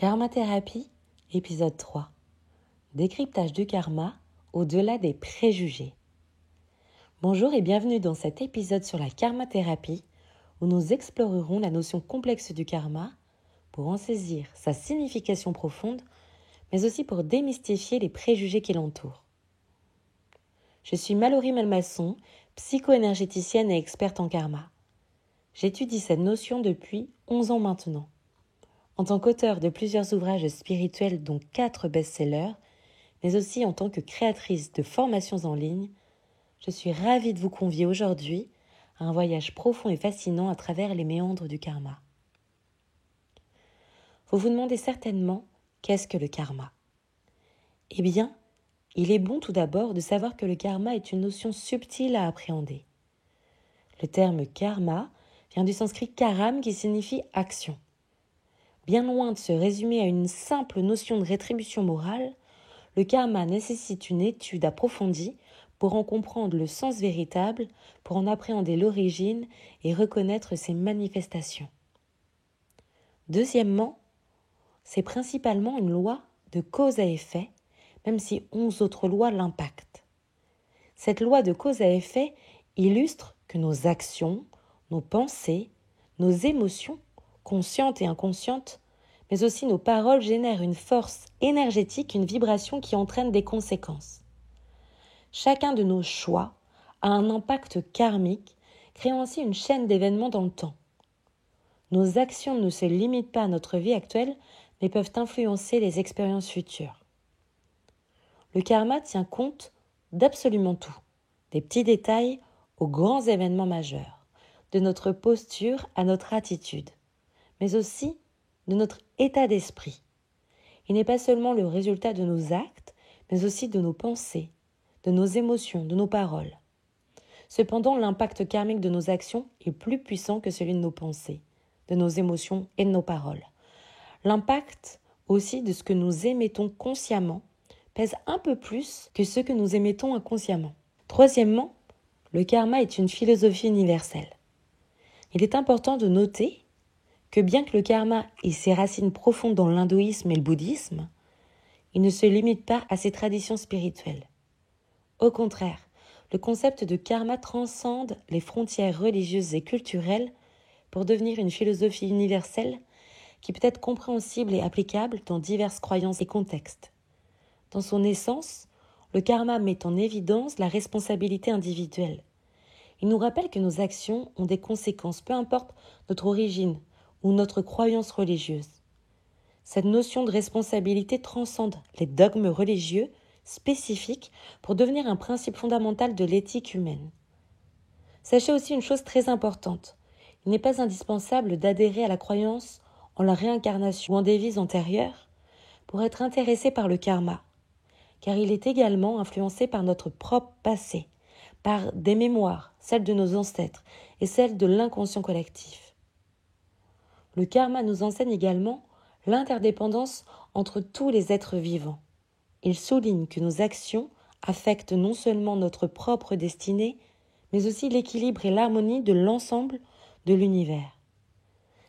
Karma-thérapie, épisode 3. Décryptage du karma au-delà des préjugés. Bonjour et bienvenue dans cet épisode sur la karma-thérapie où nous explorerons la notion complexe du karma pour en saisir sa signification profonde, mais aussi pour démystifier les préjugés qui l'entourent. Je suis Mallory Malmasson, psycho-énergéticienne et experte en karma. J'étudie cette notion depuis 11 ans maintenant. En tant qu'auteure de plusieurs ouvrages spirituels dont 4 best-sellers, mais aussi en tant que créatrice de formations en ligne, je suis ravie de vous convier aujourd'hui à un voyage profond et fascinant à travers les méandres du karma. Vous vous demandez certainement qu'est-ce que le karma ? Eh bien, il est bon tout d'abord de savoir que le karma est une notion subtile à appréhender. Le terme karma vient du sanskrit karam qui signifie action. Bien loin de se résumer à une simple notion de rétribution morale, le karma nécessite une étude approfondie pour en comprendre le sens véritable, pour en appréhender l'origine et reconnaître ses manifestations. Deuxièmement, c'est principalement une loi de cause à effet, même si 11 autres lois l'impactent. Cette loi de cause à effet illustre que nos actions, nos pensées, nos émotions, conscientes et inconscientes, mais aussi nos paroles génèrent une force énergétique, une vibration qui entraîne des conséquences. Chacun de nos choix a un impact karmique, créant ainsi une chaîne d'événements dans le temps. Nos actions ne se limitent pas à notre vie actuelle, mais peuvent influencer les expériences futures. Le karma tient compte d'absolument tout, des petits détails aux grands événements majeurs, de notre posture à notre attitude, mais aussi de notre état d'esprit. Il n'est pas seulement le résultat de nos actes, mais aussi de nos pensées, de nos émotions, de nos paroles. Cependant, l'impact karmique de nos actions est plus puissant que celui de nos pensées, de nos émotions et de nos paroles. L'impact aussi de ce que nous émettons consciemment pèse un peu plus que ce que nous émettons inconsciemment. Troisièmement, le karma est une philosophie universelle. Il est important de noter que bien que le karma ait ses racines profondes dans l'hindouisme et le bouddhisme, il ne se limite pas à ces traditions spirituelles. Au contraire, le concept de karma transcende les frontières religieuses et culturelles pour devenir une philosophie universelle qui peut être compréhensible et applicable dans diverses croyances et contextes. Dans son essence, le karma met en évidence la responsabilité individuelle. Il nous rappelle que nos actions ont des conséquences, peu importe notre origine ou notre croyance religieuse. Cette notion de responsabilité transcende les dogmes religieux spécifiques pour devenir un principe fondamental de l'éthique humaine. Sachez aussi une chose très importante. Il n'est pas indispensable d'adhérer à la croyance en la réincarnation ou en des vies antérieures pour être intéressé par le karma, car il est également influencé par notre propre passé, par des mémoires, celles de nos ancêtres et celles de l'inconscient collectif. Le karma nous enseigne également l'interdépendance entre tous les êtres vivants. Il souligne que nos actions affectent non seulement notre propre destinée, mais aussi l'équilibre et l'harmonie de l'ensemble de l'univers.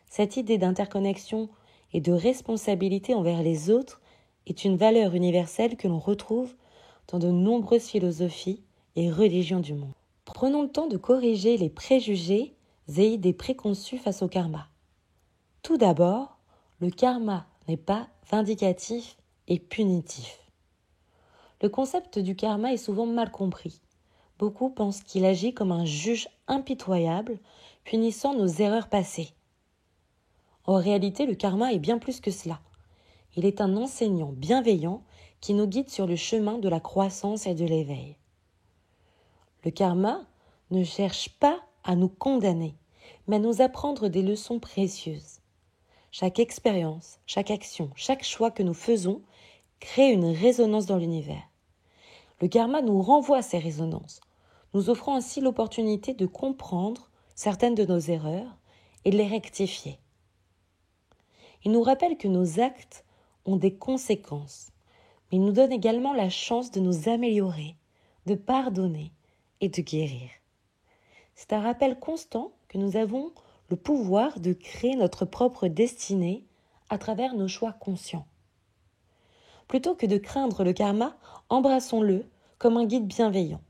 Cette idée d'interconnexion et de responsabilité envers les autres est une valeur universelle que l'on retrouve dans de nombreuses philosophies et religions du monde. Prenons le temps de corriger les préjugés et idées préconçues face au karma. Tout d'abord, le karma n'est pas vindicatif et punitif. Le concept du karma est souvent mal compris. Beaucoup pensent qu'il agit comme un juge impitoyable, punissant nos erreurs passées. En réalité, le karma est bien plus que cela. Il est un enseignant bienveillant qui nous guide sur le chemin de la croissance et de l'éveil. Le karma ne cherche pas à nous condamner, mais à nous apprendre des leçons précieuses. Chaque expérience, chaque action, chaque choix que nous faisons crée une résonance dans l'univers. Le karma nous renvoie à ces résonances, nous offrant ainsi l'opportunité de comprendre certaines de nos erreurs et de les rectifier. Il nous rappelle que nos actes ont des conséquences, mais il nous donne également la chance de nous améliorer, de pardonner et de guérir. C'est un rappel constant que nous avons le pouvoir de créer notre propre destinée à travers nos choix conscients. Plutôt que de craindre le karma, embrassons-le comme un guide bienveillant.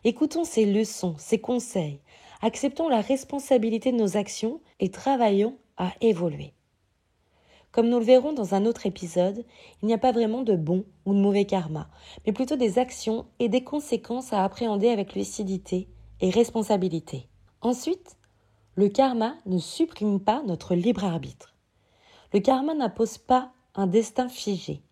Écoutons ses leçons, ses conseils, acceptons la responsabilité de nos actions et travaillons à évoluer. Comme nous le verrons dans un autre épisode, il n'y a pas vraiment de bon ou de mauvais karma, mais plutôt des actions et des conséquences à appréhender avec lucidité et responsabilité. Ensuite, le karma ne supprime pas notre libre arbitre. Le karma n'impose pas un destin figé.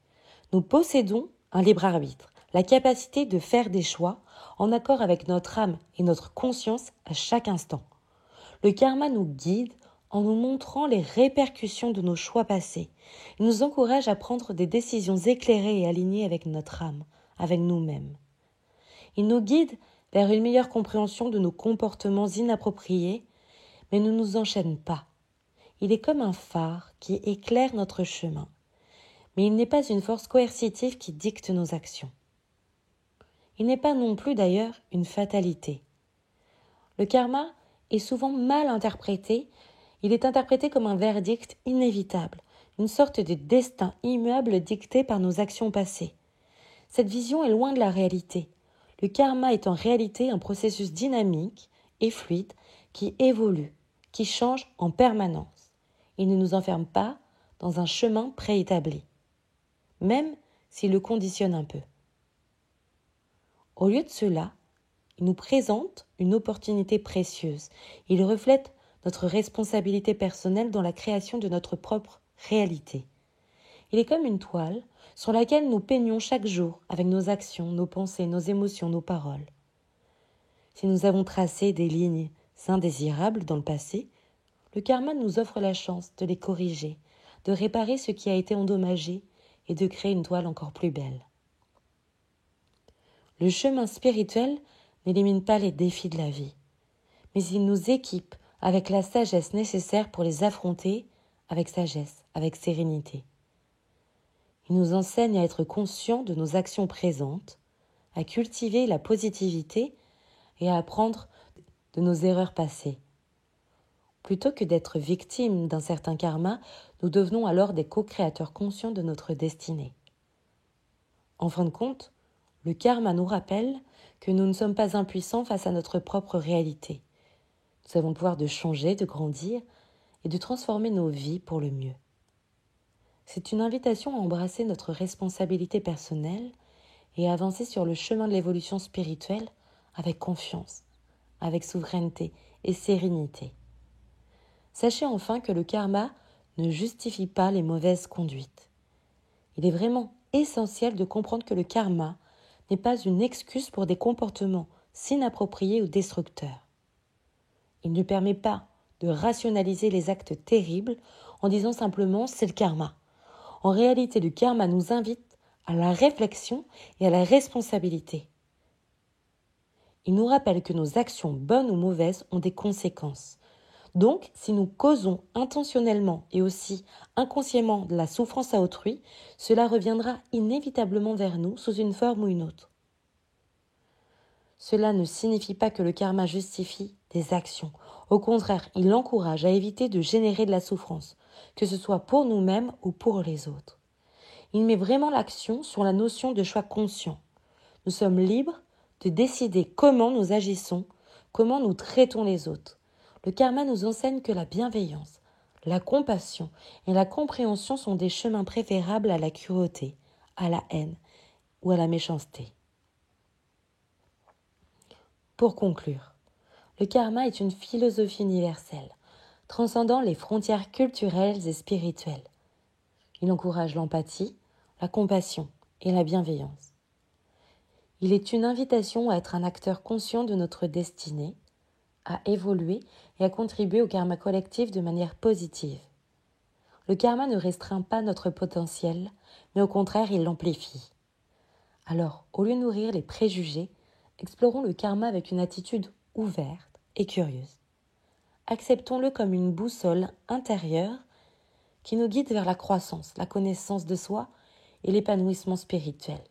Nous possédons un libre arbitre, la capacité de faire des choix en accord avec notre âme et notre conscience à chaque instant. Le karma nous guide en nous montrant les répercussions de nos choix passés. Il nous encourage à prendre des décisions éclairées et alignées avec notre âme, avec nous-mêmes. Il nous guide vers une meilleure compréhension de nos comportements inappropriés, mais ne nous enchaîne pas. Il est comme un phare qui éclaire notre chemin, mais il n'est pas une force coercitive qui dicte nos actions. Il n'est pas non plus d'ailleurs une fatalité. Le karma est souvent mal interprété. Il est interprété comme un verdict inévitable, une sorte de destin immuable dicté par nos actions passées. Cette vision est loin de la réalité. Le karma est en réalité un processus dynamique et fluide qui évolue, qui change en permanence. Il ne nous enferme pas dans un chemin préétabli, même s'il le conditionne un peu. Au lieu de cela, il nous présente une opportunité précieuse. Il reflète notre responsabilité personnelle dans la création de notre propre réalité. Il est comme une toile sur laquelle nous peignons chaque jour avec nos actions, nos pensées, nos émotions, nos paroles. Si nous avons tracé des lignes indésirables dans le passé, le karma nous offre la chance de les corriger, de réparer ce qui a été endommagé et de créer une toile encore plus belle. Le chemin spirituel n'élimine pas les défis de la vie, mais il nous équipe avec la sagesse nécessaire pour les affronter avec sagesse, avec sérénité. Il nous enseigne à être conscients de nos actions présentes, à cultiver la positivité et à apprendre de nos erreurs passées. Plutôt que d'être victimes d'un certain karma, nous devenons alors des co-créateurs conscients de notre destinée. En fin de compte, le karma nous rappelle que nous ne sommes pas impuissants face à notre propre réalité. Nous avons le pouvoir de changer, de grandir et de transformer nos vies pour le mieux. C'est une invitation à embrasser notre responsabilité personnelle et à avancer sur le chemin de l'évolution spirituelle avec confiance, avec souveraineté et sérénité. Sachez enfin que le karma ne justifie pas les mauvaises conduites. Il est vraiment essentiel de comprendre que le karma n'est pas une excuse pour des comportements inappropriés ou destructeurs. Il ne permet pas de rationaliser les actes terribles en disant simplement « c'est le karma ». En réalité, le karma nous invite à la réflexion et à la responsabilité. Il nous rappelle que nos actions, bonnes ou mauvaises, ont des conséquences. Donc, si nous causons intentionnellement et aussi inconsciemment de la souffrance à autrui, cela reviendra inévitablement vers nous sous une forme ou une autre. Cela ne signifie pas que le karma justifie des actions. Au contraire, il encourage à éviter de générer de la souffrance, que ce soit pour nous-mêmes ou pour les autres. Il met vraiment l'accent sur la notion de choix conscient. Nous sommes libres de décider comment nous agissons, comment nous traitons les autres. Le karma nous enseigne que la bienveillance, la compassion et la compréhension sont des chemins préférables à la cruauté, à la haine ou à la méchanceté. Pour conclure, le karma est une philosophie universelle, transcendant les frontières culturelles et spirituelles. Il encourage l'empathie, la compassion et la bienveillance. Il est une invitation à être un acteur conscient de notre destinée, à évoluer et à contribuer au karma collectif de manière positive. Le karma ne restreint pas notre potentiel, mais au contraire, il l'amplifie. Alors, au lieu de nourrir les préjugés, explorons le karma avec une attitude ouverte et curieuse. Acceptons-le comme une boussole intérieure qui nous guide vers la croissance, la connaissance de soi et l'épanouissement spirituel.